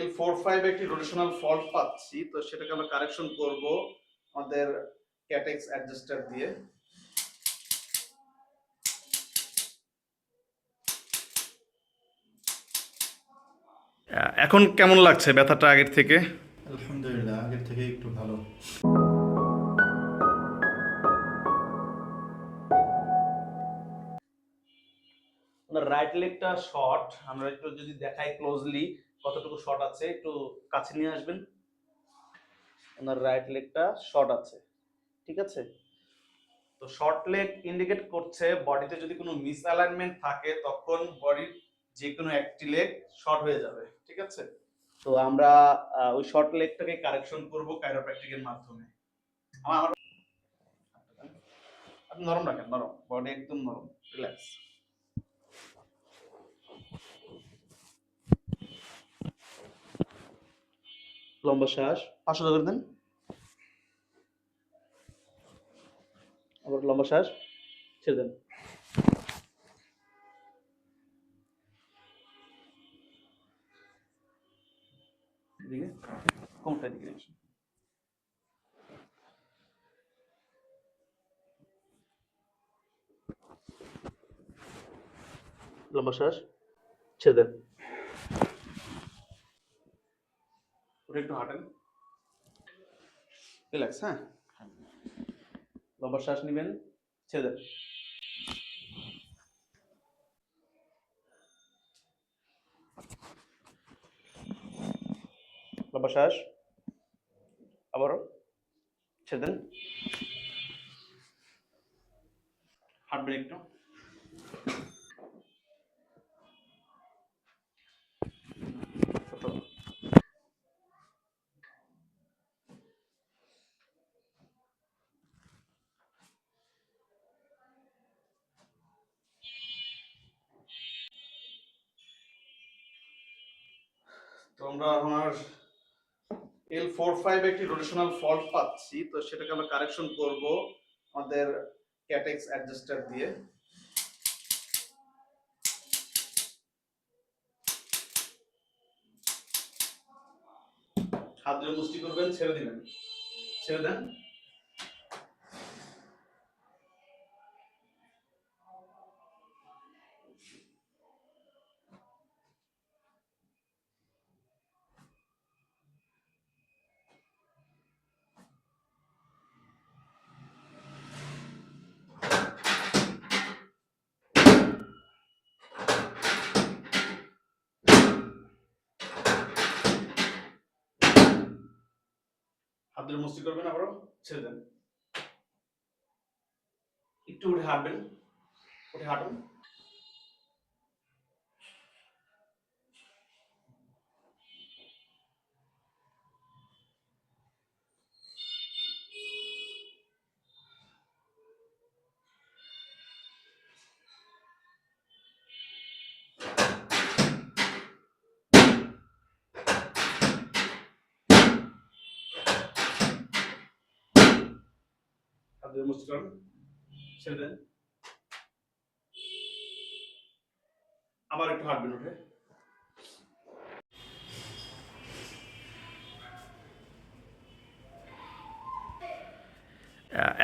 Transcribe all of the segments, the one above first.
L45 একটি rotational fault পাচ্ছি, তো সেটাকে আমরা কারেকশন করব আমাদের ক্যাটেক্স অ্যাডজাস্টার দিয়ে। এখন কেমন লাগছে ব্যথাটা আগের থেকে? আলহামদুলিল্লাহ, আগের থেকে একটু ভালো। রাইট লেগটা শর্ট, আমরা একটু যদি দেখাই ক্লোজলি কতটুকু শর্ট আছে, একটু কাছে নিয়ে আসবেন। ওনার রাইট লেগটা শর্ট আছে, ঠিক আছে। তো শর্ট লেগ ইন্ডিকেট করছে বডিতে যদি কোনো মিসঅ্যালাইনমেন্ট থাকে তখন বডির যে কোনো একটি লেগ শর্ট হয়ে যাবে, ঠিক আছে। তো আমরা ওই শর্ট লেগটাকে কারেকশন করব কাইরোপ্র্যাকটিকের মাধ্যমে। আমার আপনি নরম রাখেন, নরম, বডি একদম নরম, রিল্যাক্স। লম্বা শ্বাস, পাঁচশো করে দেন। আবার লম্বা শ্বাস, ছেড়ে দেন। এদিকে কোমরটা দিকে আসুন। লম্বা শ্বাস, ছেড়ে দেন। ওটা একটু হাঁটেন, রিল্যাক্স। হ্যাঁ, লম্বা শ্বাস নেবেন, ছেড়ে দেন। লম্বা শ্বাস, আবারও ছেড়ে দেন। হাঁটবেন একটু। তো আমরা আমার L45 একটি রোটেশনাল ফল্ট পাচ্ছি, তো সেটাকে আমরা কারেকশন করব আমাদের ক্যাটেক্স অ্যাডজাস্টার দিয়ে। হাত ধরে মুষ্টি করবেন, ছেড়ে দিবেন, ছেড়ে দেন। হাত ধরে মুষ্টি করবেন, আবারও ছেড়ে দেন। একটু উঠে হাঁটবেন, উঠে হাঁটুন। হাত ধরে মুষ্টি করুন, ছেড়ে দেন। আবার একটু হাঁটবেন উঠে।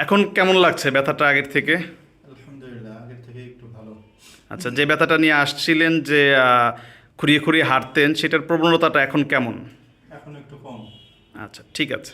এখন কেমন লাগছে ব্যথাটা আগের থেকে? আলহামদুলিল্লাহ, আগের থেকে একটু ভালো। আচ্ছা, যে ব্যথাটা নিয়ে আসছিলেন, যে খুঁড়িয়ে খুঁড়িয়ে হাঁটতেন, সেটার প্রবণতাটা এখন কেমন? এখন একটু কম। আচ্ছা, ঠিক আছে।